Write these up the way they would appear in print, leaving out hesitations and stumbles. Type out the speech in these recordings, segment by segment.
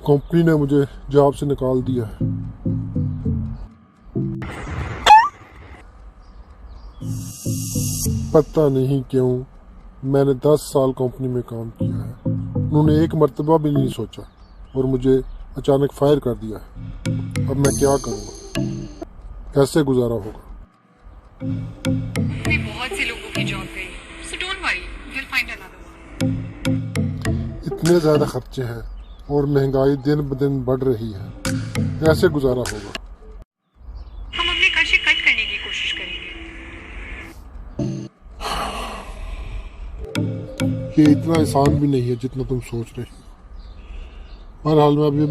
Company ने मुझे job से निकाल दिया है। पता नहीं क्यों मैंने 10 साल कंपनी में काम किया है, उन्होंने एक मर्तबा भी नहीं सोचा और मुझे अचानक फायर कर दिया है। अब मैं क्या करूँगा, कैसे गुजारा होगा? बहुत से लोगों की जॉब गई, so don't worry, we'll find another one. इतने ज़्यादा खर्चे हैं और महंगाई दिन ब दिन बढ़ रही है, कैसे गुजारा होगा? हम अपने खर्चे कट करने की कोशिश करेंगे। ये इतना आसान भी नहीं है जितना तुम सोच रहे हो। बहरहाल मैं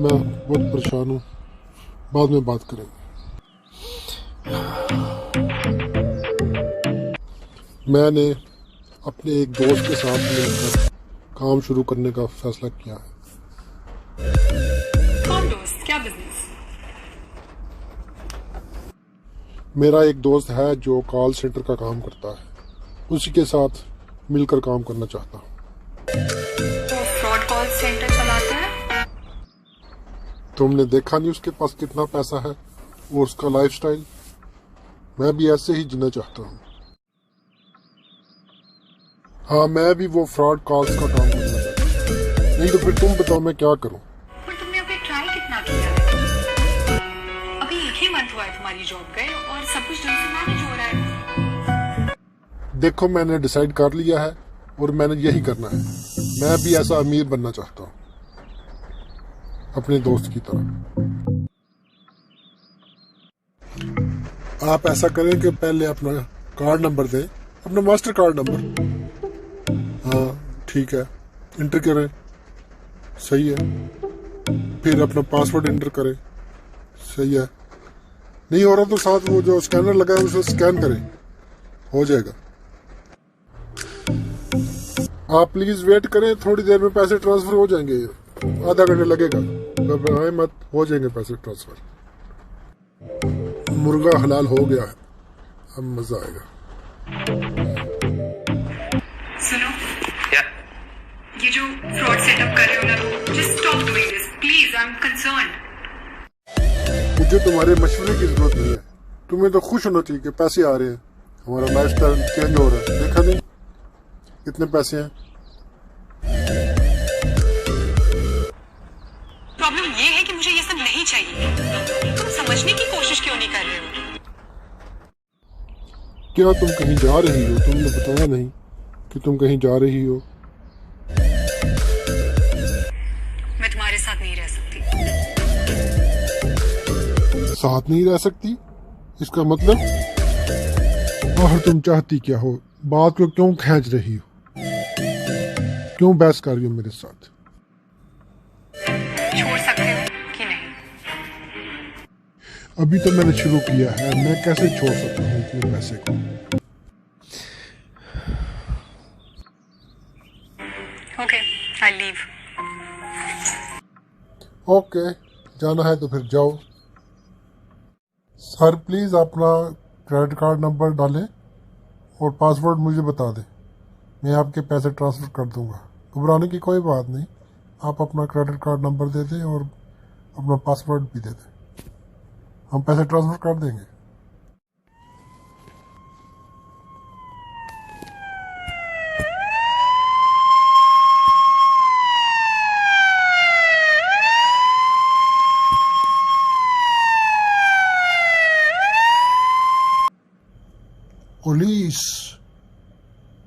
बहुत परेशान हूँ, बाद में बात करेंगे। मैंने अपने एक दोस्त के साथ मिलकर काम शुरू करने का फैसला किया है। कौन दोस्त, क्या बिजनेस? मेरा एक दोस्त है जो कॉल सेंटर का काम करता है, उसी के साथ मिलकर काम करना चाहता हूँ। तो फ्रॉड कॉल सेंटर चलाता है? तुमने देखा नहीं उसके पास कितना पैसा है और उसका लाइफस्टाइल? मैं भी ऐसे ही जीना चाहता हूँ। हाँ, मैं भी वो फ्रॉड कॉल्स का काम करना चाहता हूँ। नहीं तो फिर तुम बताओ मैं क्या करूँ? पर तुमने अभी ट्राई कितना किया है? अभी एक ही मंथ हुआ है तुम्हारी जॉब गए और सब कुछ ढंग से मैनेज हो रहा है। देखो, मैंने डिसाइड कर लिया है और मैंने यही करना है। मैं भी ऐसा अमीर बनना चाहता हूँ, अपने दोस्त की तरह। आप ऐसा करें कि पहले अपना कार्ड नंबर दें, अपना मास्टर कार्ड नंबर। हाँ ठीक है, इंटर करें, सही है। फिर अपना पासवर्ड इंटर करें, सही है। नहीं हो रहा तो साथ वो जो स्कैनर लगा है उसे स्कैन करें, हो जाएगा। आप प्लीज वेट करें, थोड़ी देर में पैसे ट्रांसफर हो जाएंगे, आधा घंटा लगेगा। घबराएं मत, हो जाएंगे पैसे ट्रांसफर। मुर्गा हलाल हो गया है, अब मजा आएगा। सुनो, ये जो फ्रॉड सेटअप कर रहे हो ना, just stop doing this please, I am concerned. मुझे तुम्हारे मशवरे की जरूरत नहीं है, तुम्हें तो खुश होना चाहिए कि पैसे आ रहे हैं, हमारा लाइफस्टाइल चेंज हो रहा है। देखा नहीं कितने पैसे हैं? प्रॉब्लम ये है कि मुझे ये सब नहीं चाहिए। तुम समझने की कोशिश क्यों नहीं कर रहे हो? क्या तुम कहीं जा रही हो? तुमने बताया नहीं कि तुम कहीं जा रही हो। मैं तुम्हारे साथ नहीं रह सकती। साथ नहीं रह सकती? इसका मतलब? और तुम चाहती क्या हो? बात को क्यों खींच रही हो? क्यों बहस कर रही हो मेरे साथ? छोड़ सकते हो कि नहीं? अभी तो मैंने शुरू किया है, मैं कैसे छोड़ सकता हूँ अपने पैसे को? Okay, I leave. ओके, जाना है तो फिर जाओ। सर प्लीज अपना क्रेडिट कार्ड नंबर डालें और पासवर्ड मुझे बता दें, मैं आपके पैसे ट्रांसफर कर दूंगा। घबराने की कोई बात नहीं, आप अपना क्रेडिट कार्ड नंबर दे दें और अपना पासवर्ड भी दे दें, हम पैसे ट्रांसफर कर देंगे।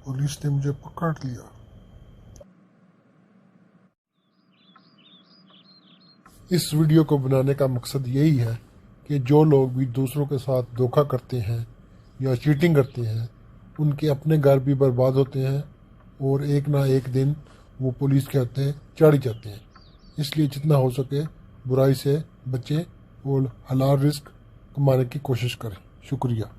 पुलिस ने मुझे पकड़ लिया। इस वीडियो को बनाने का मकसद यही है कि जो लोग भी दूसरों के साथ धोखा करते हैं या चीटिंग करते हैं, उनके अपने घर भी बर्बाद होते हैं और एक ना एक दिन वो पुलिस के हाथे चढ़ जाते हैं। इसलिए जितना हो सके बुराई से बचें और हलाल रिस्क कमाने की कोशिश करें। शुक्रिया।